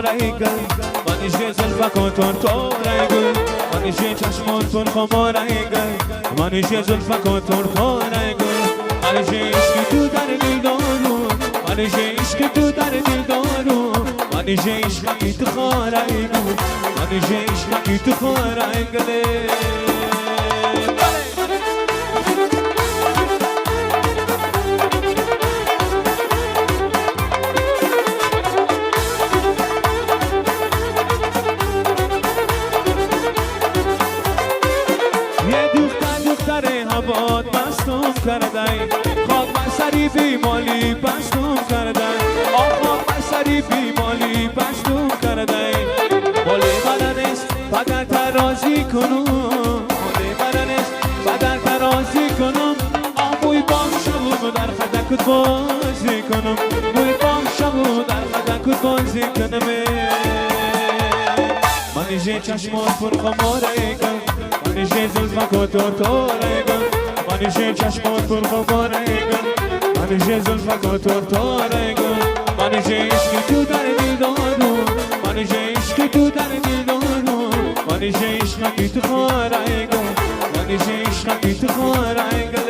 رنگل منیشه زلفکان تور رنگل منیشه چشمان پر خمار رنگل منیشه زلفکان تور رنگل منیشه عشق تو در دل دارو منیشه عشق تو در دل دارو منیشه عشق تو خار رنگل منیشه عشق تو خار رنگل هوات بستم کردی خاک بر سری بیمالی بستم کردی خاک بر سری بیمالی بستم کردی مالی بدنست بدن ترازی کنم مالی بدنست بدن ترازی کنم آموی بام شبو در خدکت بازی کنم موی بام شبو در خدکت بازی کنم منیشه چشمان پر خماره کن منیشه زلفکو تور کن منیشه چشمان پر خماره کن منیشه زلفکو تور کن منیشه عشق تو در دل دارو منیشه عشق تو در دل دارو منیشه عشق تو خاره کن منیشه عشق تو خاره کن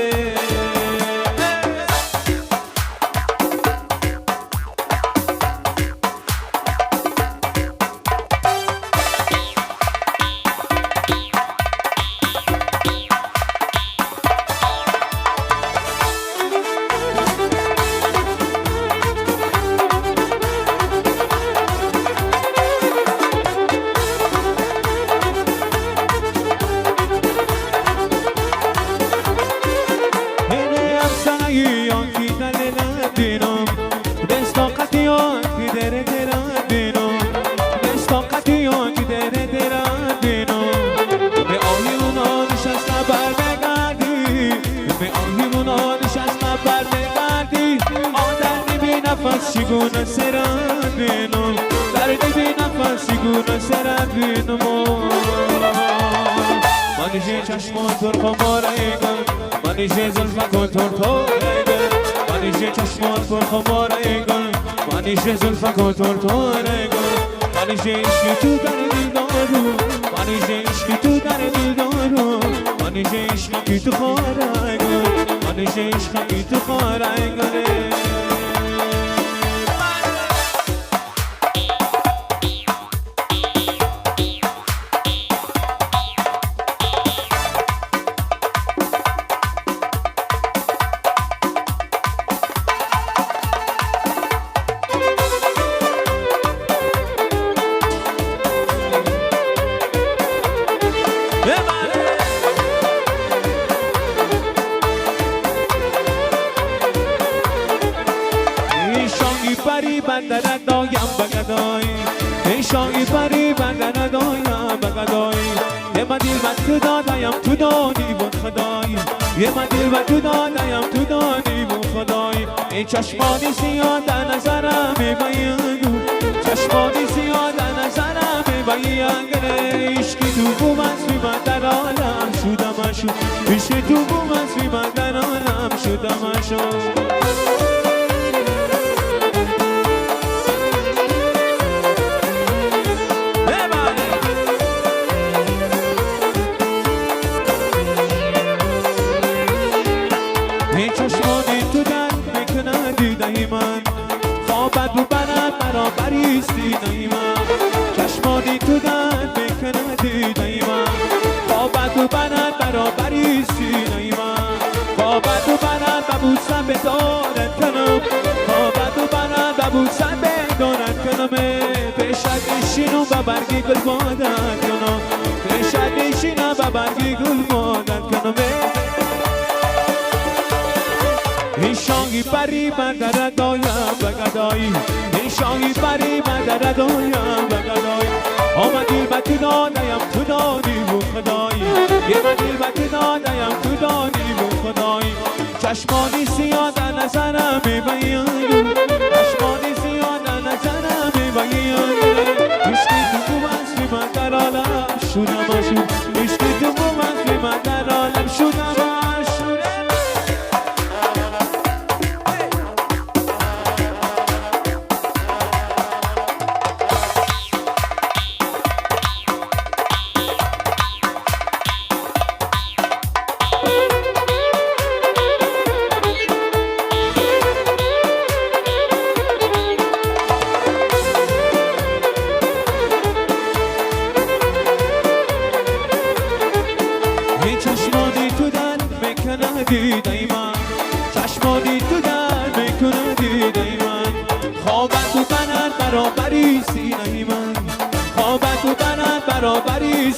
Siguna serabino, dar divina fa siguna serabino. Manije chashmon tur khamorayga, manije zulfakon tur manije chashmon tur khamorayga, manije zulfakon tur manije ishqi tu dar dil daru, manije ishqi tu dar dil daru, manije ishqi tu kharayga, manije ishqi tu kharayga. پری بندر دایم بگدای ایشانی پری بندر دایم بگدای یه من دل من تو دادایم تو دانی بود خدای یه من دل من تو دادایم تو دانی بود خدای این چشمانی سیاه در نظرم میباید چشمانی سیاه در نظرم میباید عشقی تو بوم از بی من در عالم شدم شد عشقی تو بوم از بی من در عالم شدم شد خوابت رو برد برابری سینه من چشمانی تو درد میکنه دیده من خوابت رو برد برابری سینه من خوابت رو برد ببوسم به دارت کنم خوابت رو برد ببوسم به دارت کنم پیشت نشینم و برگی گل مادت کنم پیشت نشینم و برگی گل مادت کنم ایشانی پری بندر دایم بگدایی ایشانی پری بندر دایم بگدایی آمدی و تو دادایم تو دانی و خدایی یه من دل و تو دادایم تو دانی و خدایی چشمانی سیاه در نظرم میباید چشمانی سیاه در نظرم میباید عشقی تو بوم از بی من در عالم شدم شد عشقی تو بوم از بی من در عالم شدم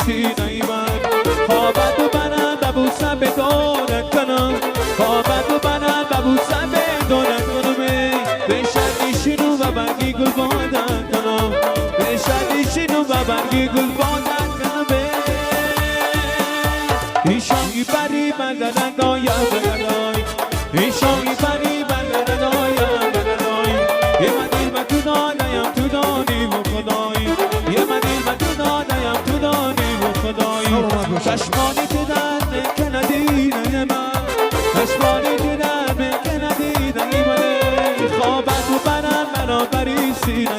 سینه من خوابت و برم ببوسم به دورت کنم خوابت و برم ببوسم به دورت کنم به شدیشینو و برگی گل بادن کنم به شدیشینو و برگی گل بادن کنم ایشانی بری بندن دایا بگدای ایشانی بری بندن دایا بگدای یه من دل من تو دانیم تو دانی و خدای یه من دل من تو دانیم تو دانی و خدای چشمانی تو در که ندیدن من چشمانی تو در که ندیدن من خوابت و برم برابری سینه